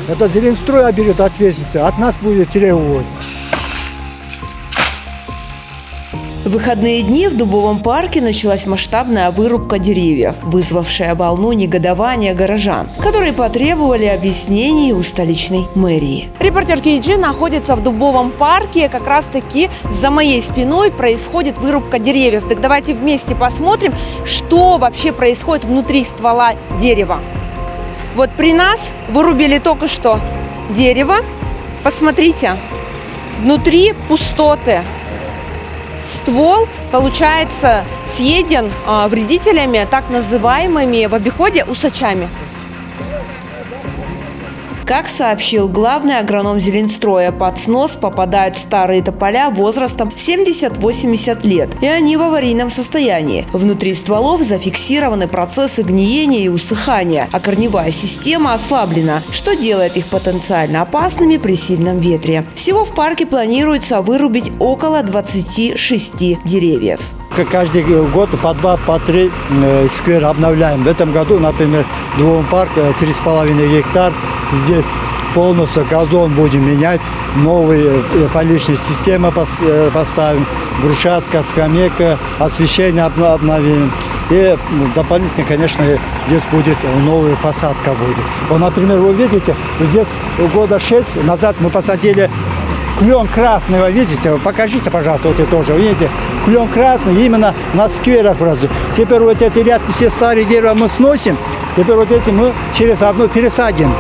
Это Зеленстрой берет ответственность, от нас будет требовать. В выходные дни в Дубовом парке началась масштабная вырубка деревьев, вызвавшая волну негодования горожан, которые потребовали объяснений у столичной мэрии. Репортер KG находится в Дубовом парке. Как раз-таки за моей спиной происходит вырубка деревьев. Так давайте вместе посмотрим, что вообще происходит внутри ствола дерева. Вот при нас вырубили только что дерево. Посмотрите, внутри пустоты. Ствол, получается, съеден вредителями, так называемыми в обиходе усачами. Как сообщил главный агроном Зеленстроя, под снос попадают старые тополя возрастом 70-80 лет, и они в аварийном состоянии. Внутри стволов зафиксированы процессы гниения и усыхания, а корневая система ослаблена, что делает их потенциально опасными при сильном ветре. Всего в парке планируется вырубить около 26 деревьев. Каждый год по 2, по 3 сквера обновляем. В этом году, например, в Дубовом парке 3,5 гектар. Здесь полностью газон будем менять, новые поличные системы поставим, брусчатка, скамейка, освещение обновим. И дополнительно, конечно, здесь будет новая посадка будет. Вот, например, вы видите, здесь года 6 назад мы посадили клен красный, вы видите? Покажите, пожалуйста, вот это тоже, видите? Клен красный именно на скверах разве. Теперь вот эти ряд все старые дерева мы сносим, теперь вот эти мы через одну пересадим.